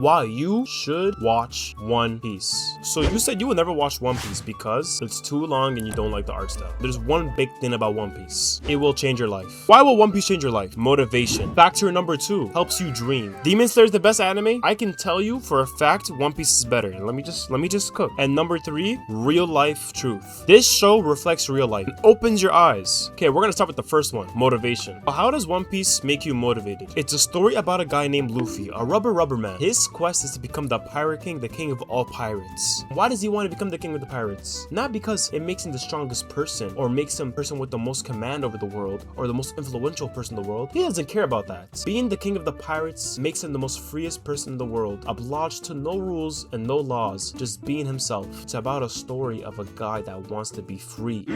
why you should watch One Piece. So you said you will never watch One Piece because it's too long and you don't like the art style. There's one big thing about One Piece. It will change your life. Why will One Piece change your life? Motivation. Factor number 2, helps you dream. Demon Slayer is the best anime. I can tell you for a fact One Piece is better. Let me just cook. And number 3, real life truth. This show reflects real life. It opens your eyes. Okay, we're gonna start with the first one, motivation. How does One Piece make you motivated? It's a story about a guy named Luffy, a rubber man. His quest is to become the pirate king, the king of all pirates. Why does he want to become the king of the pirates? Not because it makes him the strongest person or makes him person with the most command over the world or the most influential person in the world. He doesn't care about that. Being the king of the pirates makes him the most freest person in the world, obliged to no rules and no laws, just being himself. It's about a story of a guy that wants to be free.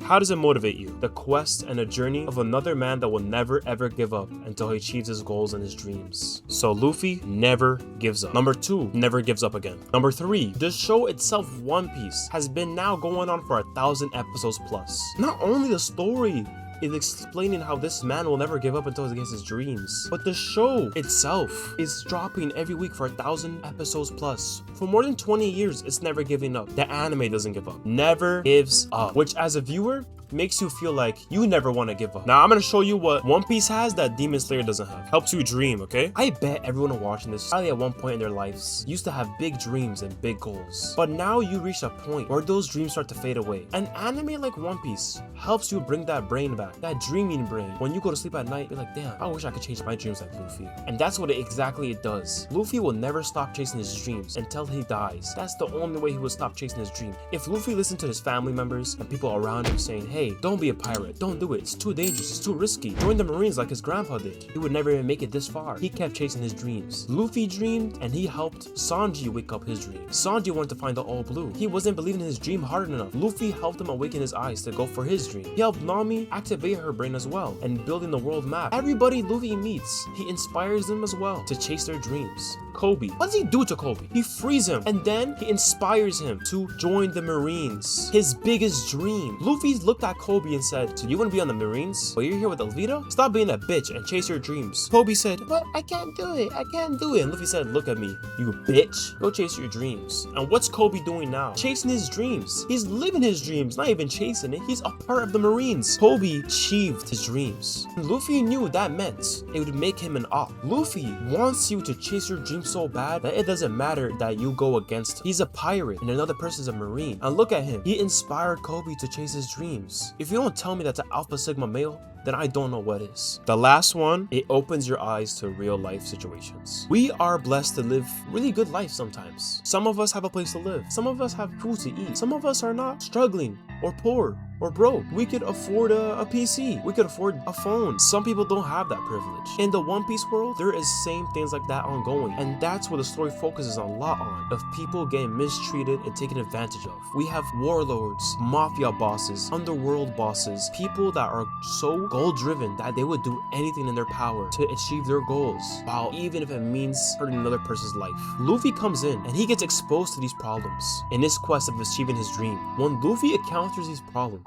How does it motivate you? The quest and a journey of another man that will never ever give up until he achieves his goals and his dreams. So Luffy never gives up. Number 2, never gives up again. Number 3, the show itself, One Piece, has been now going on for 1,000 episodes plus. Not only the story is explaining how this man will never give up until he gets his dreams, but the show itself is dropping every week for 1,000 episodes plus. For more than 20 years, it's never giving up. The anime doesn't give up. Never gives up. Which as a viewer, makes you feel like you never want to give up. Now I'm gonna show you what One Piece has that Demon Slayer doesn't have. Helps you dream, okay? I bet everyone watching this probably at one point in their lives used to have big dreams and big goals. But now you reach a point where those dreams start to fade away. An anime like One Piece helps you bring that brain back, that dreaming brain. When you go to sleep at night, you're like, damn, I wish I could change my dreams like Luffy. And that's what exactly it does. Luffy will never stop chasing his dreams until he dies. That's the only way he will stop chasing his dream. If Luffy listened to his family members and people around him saying, hey, don't be a pirate, don't do it, it's too dangerous, it's too risky, join the Marines like his grandpa did, he would never even make it this far. He kept chasing his dreams. Luffy dreamed and he helped Sanji wake up his dream. Sanji wanted to find the all blue. He wasn't believing in his dream hard enough. Luffy helped him awaken his eyes to go for his dream. He helped Nami activate her brain as well and building the world map. Everybody Luffy meets, he inspires them as well to chase their dreams. Kobe, what does he do to Kobe? He frees him and then he inspires him to join the Marines. His biggest dream. Luffy looked at Kobe and said, so you want to be on the Marines? But you're here with Alvida? Stop being a bitch and chase your dreams. Kobe said, but I can't do it. I can't do it. And Luffy said, look at me, you bitch. Go chase your dreams. And what's Kobe doing now? Chasing his dreams. He's living his dreams, not even chasing it. He's a part of the Marines. Kobe achieved his dreams. And Luffy knew that meant it would make him an op. Luffy wants you to chase your dreams so bad that it doesn't matter that you go against him. He's a pirate and another person's a Marine. And look at him. He inspired Kobe to chase his dreams. If you don't tell me that's an Alpha Sigma male, then I don't know what is. The last one, it opens your eyes to real life situations. We are blessed to live really good life sometimes. Some of us have a place to live. Some of us have food to eat. Some of us are not struggling or poor or broke. We could afford a PC. We could afford a phone. Some people don't have that privilege. In the One Piece world, there is same things like that ongoing. And that's what the story focuses a lot on, of people getting mistreated and taken advantage of. We have warlords, mafia bosses, underworld bosses, people that are so goal-driven that they would do anything in their power to achieve their goals, while even if it means hurting another person's life. Luffy comes in and he gets exposed to these problems in his quest of achieving his dream. When Luffy encounters these problems,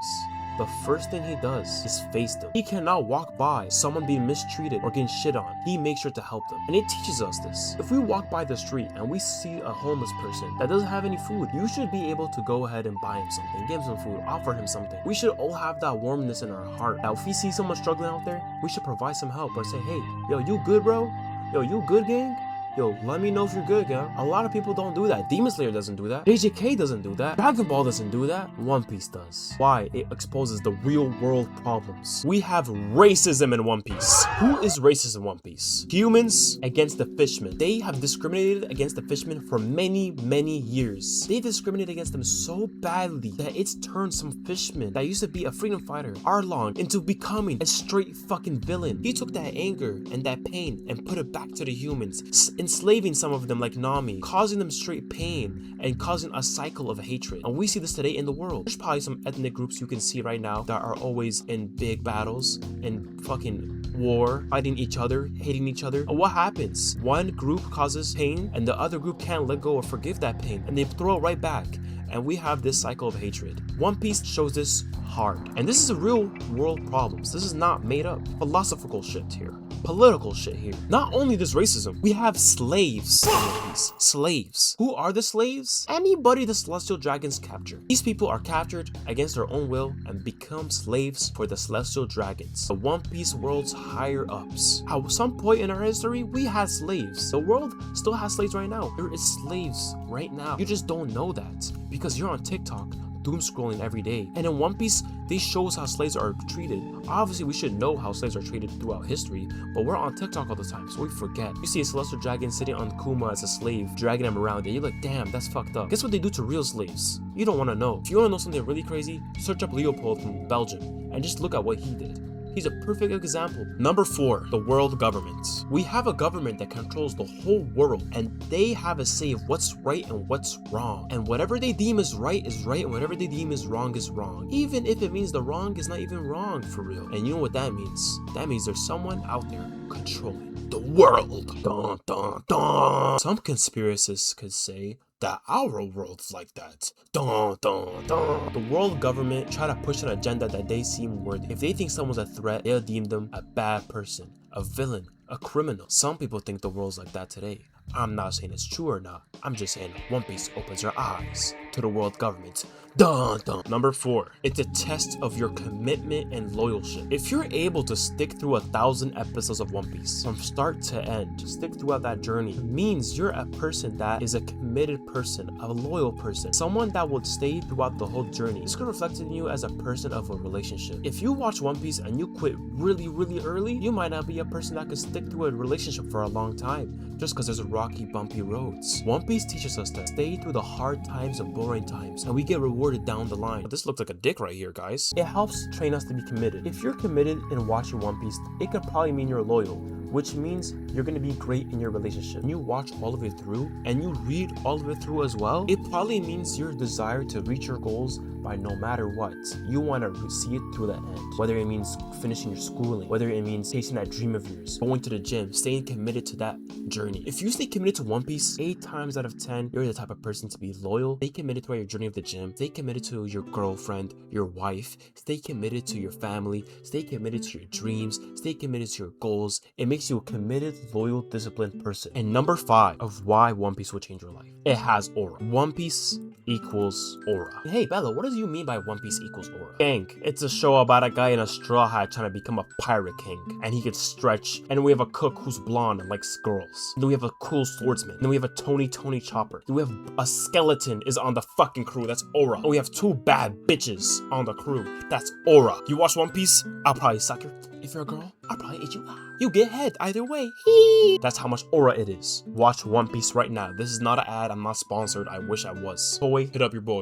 the first thing he does is face them. He cannot walk by someone being mistreated or getting shit on. He makes sure to help them. And it teaches us this. If we walk by the street and we see a homeless person that doesn't have any food, you should be able to go ahead and buy him something, give him some food, offer him something. We should all have that warmness in our heart. Now, if we see someone struggling out there, we should provide some help or say, hey, yo, you good, bro? Yo, you good, gang? Yo, let me know if you're good, gang. A lot of people don't do that. Demon Slayer doesn't do that. JJK doesn't do that. Dragon Ball doesn't do that. One Piece does. Why? It exposes the real world problems. We have racism in One Piece. Who is racist in One Piece? Humans against the fishmen. They have discriminated against the fishmen for many, many years. They discriminated against them so badly that it's turned some fishmen that used to be a freedom fighter, Arlong, into becoming a straight fucking villain. He took that anger and that pain and put it back to the humans, enslaving some of them like Nami, causing them straight pain and causing a cycle of hatred. And we see this today in the world. There's probably some ethnic groups you can see right now that are always in big battles and fucking war, fighting each other, hating each other. And what happens? One group causes pain and the other group can't let go or forgive that pain, and they throw it right back. And we have this cycle of hatred. One Piece shows this hard. And this is a real world problems. This is not made up philosophical shit here. political shit here. Not only this racism, we have slaves in One Piece. Slaves. Who are the slaves? Anybody the celestial dragons capture. These people are captured against their own will and become slaves for the celestial dragons, the One Piece world's higher ups. At some point in our history, we had slaves. The world still has slaves right now. There is slaves right now. You just don't know that because you're on TikTok doom scrolling every day. And in One Piece, they show us how slaves are treated. Obviously, we should know how slaves are treated throughout history, but we're on TikTok all the time, so we forget. You see a celestial dragon sitting on Kuma as a slave, dragging him around, and you're like, damn, that's fucked up. Guess what they do to real slaves? You don't want to know. If you want to know something really crazy, search up Leopold from Belgium and just look at what he did. He's a perfect example. Number 4, the world government. We have a government that controls the whole world, and they have a say of what's right and what's wrong. And whatever they deem is right, and whatever they deem is wrong, even if it means the wrong is not even wrong for real. And you know what that means? That means there's someone out there controlling the world. Dun, dun, dun. Some conspiracists could say that our world's like that. Dun, dun, dun. The world government try to push an agenda that they seem worthy. If they think someone's a threat, they'll deem them a bad person, a villain, a criminal. Some people think the world's like that today. I'm not saying it's true or not. I'm just saying One Piece opens your eyes to the world government. Dun, dun. Number 4, it's a test of your commitment and loyalty. If you're able to stick through 1,000 episodes of One Piece from start to end, to stick throughout that journey, it means you're a person that is a committed person, a loyal person, someone that would stay throughout the whole journey. This could reflect in you as a person of a relationship. If you watch One Piece and you quit really early, you might not be a person that could stick through a relationship for a long time, just because there's a rocky, bumpy roads. One Piece teaches us to stay through the hard times and boring times, and we get rewarded down the line. But this looks like a dick right here, guys. It helps train us to be committed. If you're committed in watching One Piece, it could probably mean you're loyal, which means you're going to be great in your relationship. When you watch all of it through and you read all of it through as well, it probably means your desire to reach your goals by no matter what. You want to see it through the end. Whether it means finishing your schooling, whether it means chasing that dream of yours, going to the gym, staying committed to that journey. If you stay committed to One Piece, 8 times out of 10, you're the type of person to be loyal. Stay committed throughout your journey of the gym. Stay committed to your girlfriend, your wife. Stay committed to your family. Stay committed to your dreams. Stay committed to your goals. It makes you a committed, loyal, disciplined person. And number 5 of why One Piece will change your life. It has aura. One Piece equals aura. Hey Bella, what does you mean by One Piece equals aura? Gang, it's a show about a guy in a straw hat trying to become a pirate king, and he could stretch. And we have a cook who's blonde and likes girls. And then we have a cool swordsman. And then we have a Tony chopper. Then we have a skeleton is on the fucking crew. That's aura. And we have 2 bad bitches on the crew. That's aura. You watch One Piece? I'll probably suck your. If you're a girl, I'll probably eat you. You get head either way. That's how much aura it is. Watch One Piece right now. This is not an ad. I'm not sponsored. I wish I was. Boy, hit up your boy.